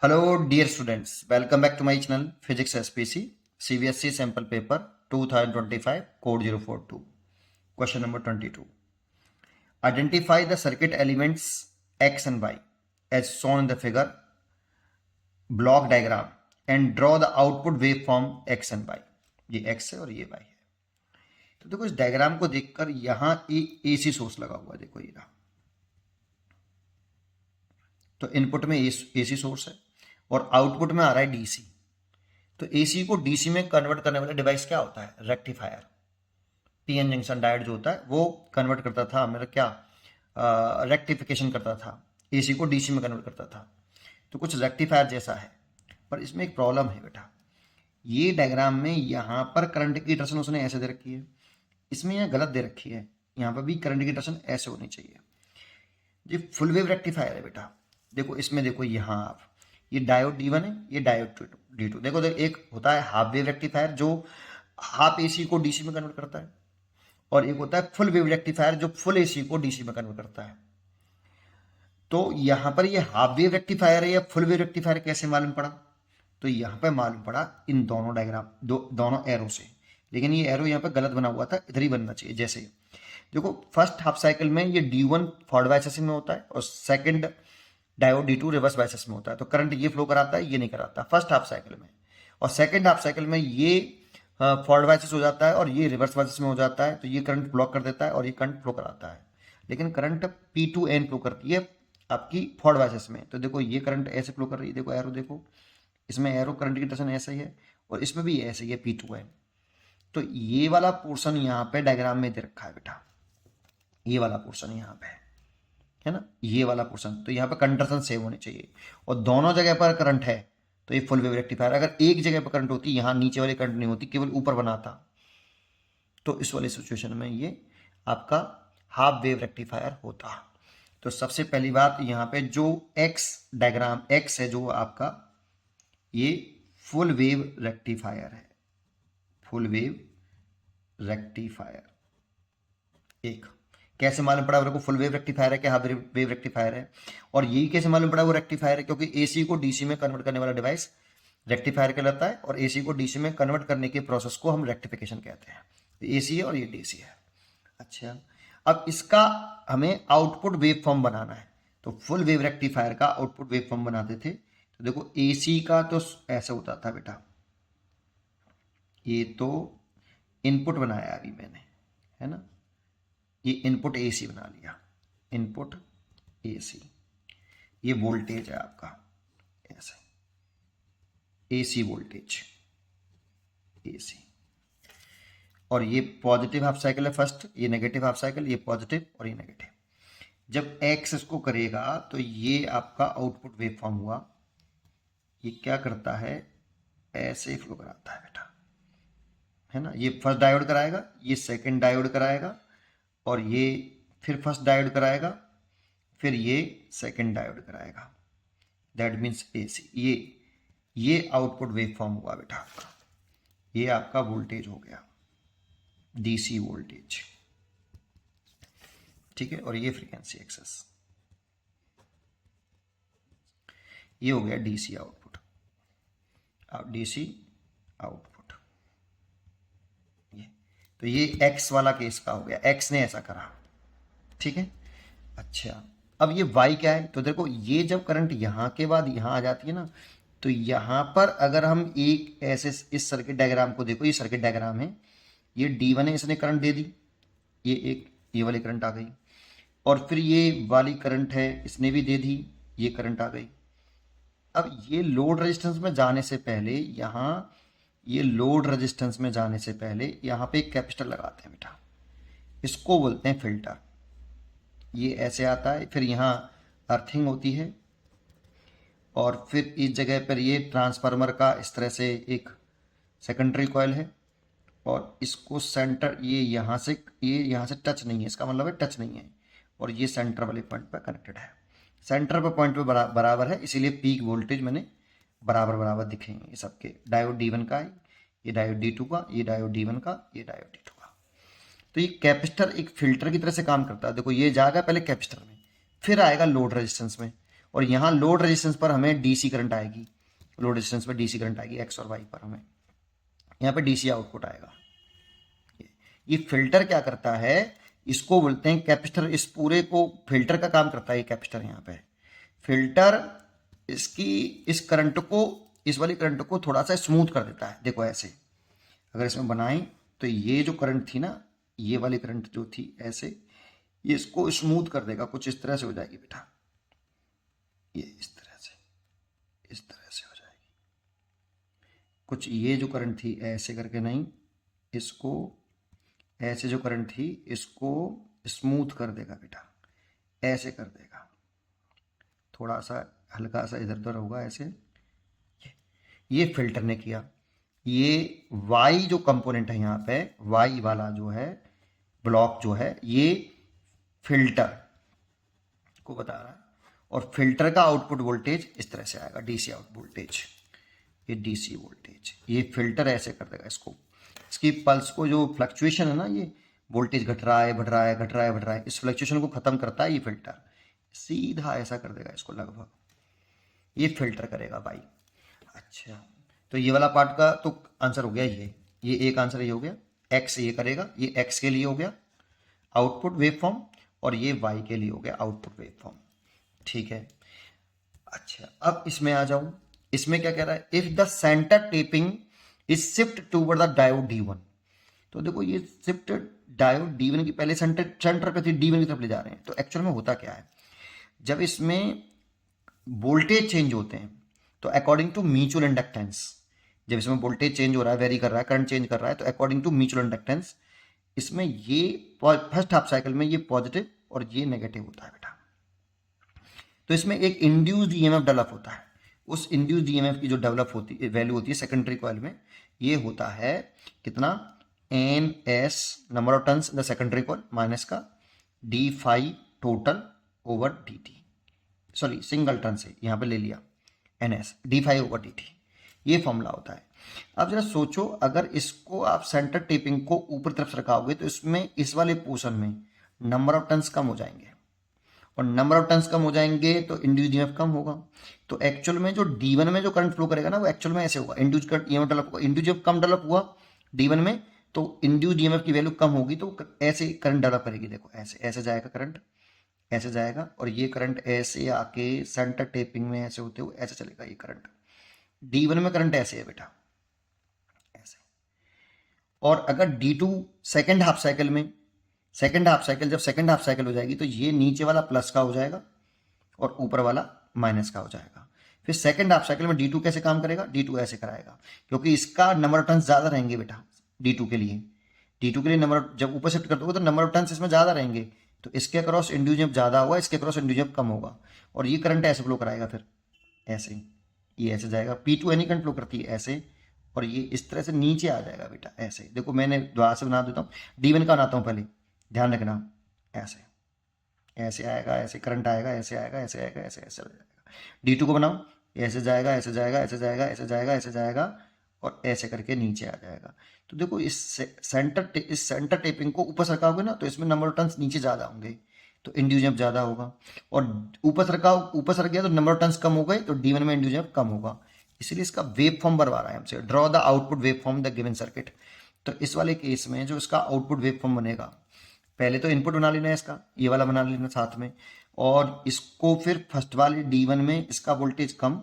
Hello, dear students. Welcome back to my channel Physics SPC CBSE Sample Paper 2025 Code 042. Question number 22. Identify the circuit elements X and Y as shown in the figure block diagram and draw the output waveform X and Y. ये X है और ये Y है. तो देखो इस diagram को देखकर यहाँ AC सोर्स लगा हुआ है. देखो ये रहा. तो इनपुट में AC सोर्स है और आउटपुट में आ रहा है DC. तो AC को DC में कन्वर्ट करने वाला डिवाइस क्या होता है? रेक्टिफायर. पीएन जंक्शन डायोड जो होता है वो कन्वर्ट करता था, मेरा क्या रेक्टिफिकेशन करता था, AC को DC में कन्वर्ट करता था. तो कुछ रेक्टिफायर जैसा है, पर इसमें एक प्रॉब्लम है बेटा. ये डायग्राम में यहाँ पर करंट की डायरेक्शन उसने ऐसे दे रखी है, इसमें यह गलत दे रखी है. यहाँ पर भी करंट की डायरेक्शन ऐसे होनी चाहिए. ये फुल वेव रेक्टिफायर है बेटा. देखो इसमें देखो यहाँ आप ये डायोड D1 है, ये डायोड D2. देखो एक होता है हाफ वेव रेक्टिफायर जो हाफ AC को DC में कन्वर्ट करता है, और एक होता है फुल वेव रेक्टिफायर जो फुल AC को DC में कन्वर्ट करता है. तो यहाँ पर ये हाफ वेव रेक्टिफायर है या फुल वेव रेक्टिफायर कैसे मालूम पड़ा? तो यहाँ पर मालूम पड़ा इन दोनों डायग्राम दोनों एरो से. लेकिन ये एरो यहाँ पर गलत बना हुआ था, इधर ही बनना चाहिए. जैसे देखो फर्स्ट हाफ साइकिल में ये D1 फॉरवर्ड बायसेस में होता है और second diode D2 reverse biases में होता है. तो करंट ये फ्लो कराता है, ये नहीं कराता फर्स्ट हाफ साइकिल में. और सेकंड हाफ साइकिल में ये फॉरवर्ड बायसेस हो जाता है और ये रिवर्स बायसेस में हो जाता है. तो ये करंट ब्लॉक कर देता है और ये करंट फ्लो कराता है. लेकिन करंट P2N फ्लो करती है आपकी फॉरवर्ड बायसेस में. तो देखो ये करंट ऐसे फ्लो कर रही है. देखो एरो देखो, इसमें एरो करंट की डायरेक्शन ऐसे ही है और इसमें भी ऐसे ही है P2N. तो ये वाला पोर्शन यहाँ पे डायग्राम में दे रखा है बेटा. ये वाला पोर्शन यहाँ पे है ना, ये वाला पोर्शन. तो यहाँ पर कंडक्शन सेव होनी चाहिए और दोनों जगह पर करंट है. तो ये फुल वेव रेक्टिफायर. अगर एक जगह पर करंट होती, यहाँ नीचे वाली करंट नहीं होती, केवल ऊपर बना था, तो इस वाली सिचुएशन में ये आपका हाफ वेव रेक्टिफायर होता. तो सबसे पहली बात यहाँ पे जो एक्स डायग्राम एक्स है जो आपका, ये फुल वेव रेक्टिफायर है. Full wave rectifier. एक कैसे मालूम पड़ा मेरे को फुल वेव रेक्टिफायर है कि हाफ वेव रेक्टिफायर है? और यही कैसे मालूम पड़ा वो रेक्टिफायर है? क्योंकि AC को DC में कन्वर्ट करने वाला डिवाइस रेक्टिफायर कहलाता है और AC को DC में कन्वर्ट करने के प्रोसेस को हम रेक्टिफिकेशन कहते हैं. AC है और ये DC है. अच्छा, अब इसका हमें आउटपुट वेव फॉर्म बनाना है. तो फुल वेव रेक्टिफायर का आउटपुट वेव फॉर्म बनाते थे. तो देखो AC का तो ऐसा होता था बेटा, ये तो इनपुट बनाया अभी मैंने, है ना. ये इनपुट AC बना लिया, इनपुट AC. ये वोल्टेज है आपका ऐसे, AC वोल्टेज AC. और ये पॉजिटिव हाफ साइकिल है फर्स्ट, ये नेगेटिव हाफ साइकिल, ये पॉजिटिव और ये नेगेटिव. जब X इसको करेगा तो ये आपका आउटपुट वेव फॉर्म हुआ. ये क्या करता है? ऐसे फ्लो कराता है बेटा, है ना. ये फर्स्ट डायोड कराएगा, ये सेकंड डायोड कराएगा, और ये फिर फर्स्ट डायोड कराएगा, फिर ये सेकंड डायोड कराएगा. That means AC. ये आउटपुट वेव फॉर्म हुआ बेटा आपका. ये आपका वोल्टेज हो गया, DC वोल्टेज. ठीक है. और ये फ्रीक्वेंसी एक्सेस, ये हो गया DC आउटपुट. DC output. तो ये X वाला केस का हो गया, X ने ऐसा करा. ठीक है. अच्छा, अब ये Y क्या है? तो देखो ये जब करंट यहाँ के बाद यहाँ आ जाती है ना, तो यहाँ पर अगर हम एक ऐसे इस सर्किट डायग्राम को देखो, ये सर्किट डायग्राम है, ये D1 है, इसने करंट दे दी, ये वाली करंट आ गई. और फिर ये वाली करंट है, इसने भी दे दी, ये करंट आ गई. अब ये लोड रेजिस्टेंस में जाने से पहले यहाँ पे एक कैपेसिटर लगाते हैं बेटा. इसको बोलते हैं फिल्टर. ये ऐसे आता है, फिर यहाँ अर्थिंग होती है, और फिर इस जगह पर ये ट्रांसफार्मर का इस तरह से एक सेकेंडरी कॉइल है, और इसको सेंटर ये यहाँ से टच नहीं है, इसका मतलब है टच नहीं है, और ये सेंटर वाले पॉइंट पर कनेक्टेड है. सेंटर पर पॉइंट पे बराबर है, इसीलिए पीक वोल्टेज मैंने बराबर दिखेंगे. ये सबके डायोड D1 का है, ये डायोड D2 का, ये डायोड D1 का, ये डायोड D2 का. तो ये कैपेसिटर एक फिल्टर की तरह से काम करता है. देखो ये जाएगा पहले कैपेसिटर में, फिर आएगा लोड रेजिस्टेंस में, और यहाँ लोड रेजिस्टेंस पर हमें डीसी करंट आएगी, लोड रेजिस्टेंस पर डीसी करंट आएगी, एक्स और वाई पर हमें यहाँ पे डीसी आउटपुट आएगा। ये फिल्टर क्या करता है, इसको बोलते हैं कैपेसिटर, इस पूरे को फिल्टर का काम करता है ये कैपेसिटर। यहाँ पे फिल्टर इसकी इस करंट को, इस वाली करंट को थोड़ा सा स्मूथ कर देता है। देखो ऐसे अगर इसमें बनाएं तो ये जो करंट थी ना, ये वाली करंट जो थी ऐसे, ये इसको स्मूथ कर देगा, कुछ इस तरह से हो जाएगी बेटा, ये इस तरह से हो जाएगी। कुछ ये जो करंट थी ऐसे करके नहीं, इसको ऐसे जो करंट थी इसको स्मूथ कर देगा बेटा, ऐसे कर देगा, थोड़ा सा हल्का सा इधर उधर होगा ऐसे। ये फिल्टर ने किया। ये वाई जो कंपोनेंट है यहाँ पे, वाई वाला जो है ब्लॉक जो है, ये फिल्टर को बता रहा है। और फिल्टर का आउटपुट वोल्टेज इस तरह से आएगा, डीसी आउटपुट वोल्टेज, ये डीसी वोल्टेज। ये फिल्टर ऐसे कर देगा इसको, इसकी पल्स को, जो फ्लक्चुएशन है ना, ये वोल्टेज घट रहा है, बढ़ रहा है, घट रहा है, बढ़ रहा है, इस फ्लक्चुएशन को खत्म करता है ये फिल्टर, सीधा ऐसा कर देगा इसको लगभग, ये फिल्टर करेगा भाई। अच्छा, तो ये वाला पार्ट का तो आंसर हो गया ये एक आंसर ये हो गया, एक्स ये करेगा, ये एक्स के लिए हो गया आउटपुट वेव फॉर्म, और ये वाई के लिए हो गया आउटपुट वेव फॉर्म। ठीक है। अच्छा, अब इसमें आ जाऊं, इसमें क्या कह रहा है, if the centre tapping is shift toward the diode D1। तो देखो ये शिफ्ट डायोड D1 की पहले सेंटर पे थी, D1 की तरफ ले जा रहे हैं। तो एक्चुअल में होता क्या है, जब इसमें वोल्टेज चेंज होते हैं तो अकॉर्डिंग टू म्यूचुअल इंडक्टेंस, जब इसमें वोल्टेज चेंज हो रहा है, वेरी कर रहा है, करंट चेंज कर रहा है, तो अकॉर्डिंग टू म्यूचुअल इंडक्टेंस इसमें ये फर्स्ट हाफ साइकिल में ये पॉजिटिव और ये नेगेटिव होता है बेटा। तो इसमें एक इंड्यूस्ड ईएमएफ डेवलप होता है। उस इंड्यूस्ड ईएमएफ की जो डेवलप होती है, वैल्यू होती है सेकेंडरी कॉइल में, ये होता है कितना, N S number of turns in the secondary coil minus का d phi total over d t, sorry single turn से यहाँ पे ले लिया N S d phi over d t, ये फॉर्मूला होता है। अब जरा सोचो, अगर इसको आप सेंटर टेपिंग को ऊपर तरफ से रखाओगे तो इसमें इस वाले पोर्शन में नंबर ऑफ टर्न्स कम हो जाएंगे, और नंबर ऑफ टर्न्स कम हो जाएंगे तो इंड्यूस्ड ईएमएफ कम होगा। तो एक्चुअल में जो D1 में जो करंट फ्लो करेगा ना, वो एक्चुअल में ऐसे होगा, इंड्यूस्ड करंट ईएमएफ डेवलप होगा, इंड्यूस्ड ईएमएफ कम डेवलप हुआ D1 में तो इंड्यूस्ड ईएमएफ की वैल्यू कम होगी, तो ऐसे करंट डेवलप करेगी। देखो ऐसे ऐसे जाएगा करंट, ऐसे जाएगा, और ये करंट ऐसे आके सेंटर टेपिंग में ऐसे होते हुए ऐसे चलेगा ये करंट। D1 में करंट ऐसे है बेटा, ऐसे। और अगर D2 सेकेंड हाफ साइकिल में, जब सेकेंड हाफ साइकिल हो जाएगी तो ये नीचे वाला प्लस का हो जाएगा और ऊपर वाला माइनस का हो जाएगा। फिर सेकेंड हाफ साइकिल में D2 कैसे काम करेगा, D2 ऐसे कराएगा, क्योंकि इसका नंबर ऑफ टर्न्स ज्यादा रहेंगे बेटा। D2 के लिए नंबर, जब ऊपर शिफ्ट कर दोगे तो नंबर ऑफ टर्न्स इसमें ज्यादा रहेंगे, तो इसके अक्रॉस इंड्यूस्ड ईएमएफ ज्यादा होगा, इसके अक्रॉस इंड्यूस्ड ईएमएफ कम होगा, और ये करंट ऐसे फ्लो कराएगा, फिर ऐसे, ये ऐसे जाएगा। P2 एनी करंट फ्लो करती है ऐसे, और ये इस तरह से नीचे आ जाएगा बेटा, ऐसे। देखो मैंने द्वारा से बना देता हूँ, D1 का बनाता हूँ पहले, ध्यान रखना, ऐसे ऐसे आएगा, ऐसे करंट आएगा, ऐसे आएगा, ऐसे आएगा, ऐसे ऐसे जाएगा। D2 को बनाओ, ऐसे जाएगा, ऐसे जाएगा, ऐसे जाएगा, ऐसे जाएगा, ऐसे जाएगा, और ऐसे करके नीचे आ जाएगा। तो देखो इस सेंटर टेपिंग को ऊपर सरकाओगे ना, तो इसमें नंबर ऑफ टर्न्स नीचे ज़्यादा होंगे, तो इंड्यूस्ड ईएमएफ ज़्यादा होगा, और ऊपर सर गया तो नंबर ऑफ टर्न्स कम हो गए, तो D1 में इंड्यूस्ड ईएमएफ कम होगा। इसलिए इसका वेव फॉर्म बनवा रहा है हमसे, draw the output wave form the given circuit. तो इस वाले केस में जो इसका आउटपुट वेव फॉर्म बनेगा, पहले तो इनपुट बना लेना है इसका, ये वाला बना लेना साथ में, और इसको फिर फर्स्ट वाले D1 में इसका वोल्टेज कम,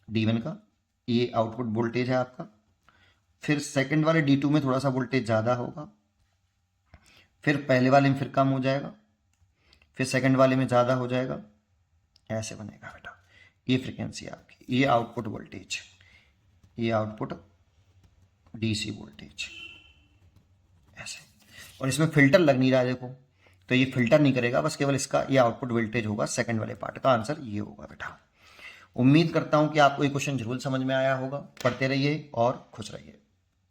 D1 का ये आउटपुट वोल्टेज है आपका, फिर सेकंड वाले D2 में थोड़ा सा वोल्टेज ज़्यादा होगा, फिर पहले वाले में फिर कम हो जाएगा, फिर सेकंड वाले में ज़्यादा हो जाएगा, ऐसे बनेगा बेटा। ये फ्रीक्वेंसी आपकी, ये आउटपुट वोल्टेज, ये आउटपुट DC वोल्टेज, ऐसे। और इसमें फिल्टर लग नहीं रहा है देखो, तो ये फिल्टर नहीं करेगा, बस केवल इसका ये आउटपुट वोल्टेज होगा। सेकंड वाले पार्ट का आंसर ये होगा बेटा। उम्मीद करता हूं कि आपको ये क्वेश्चन जरूर समझ में आया होगा। पढ़ते रहिए और खुश रहिए।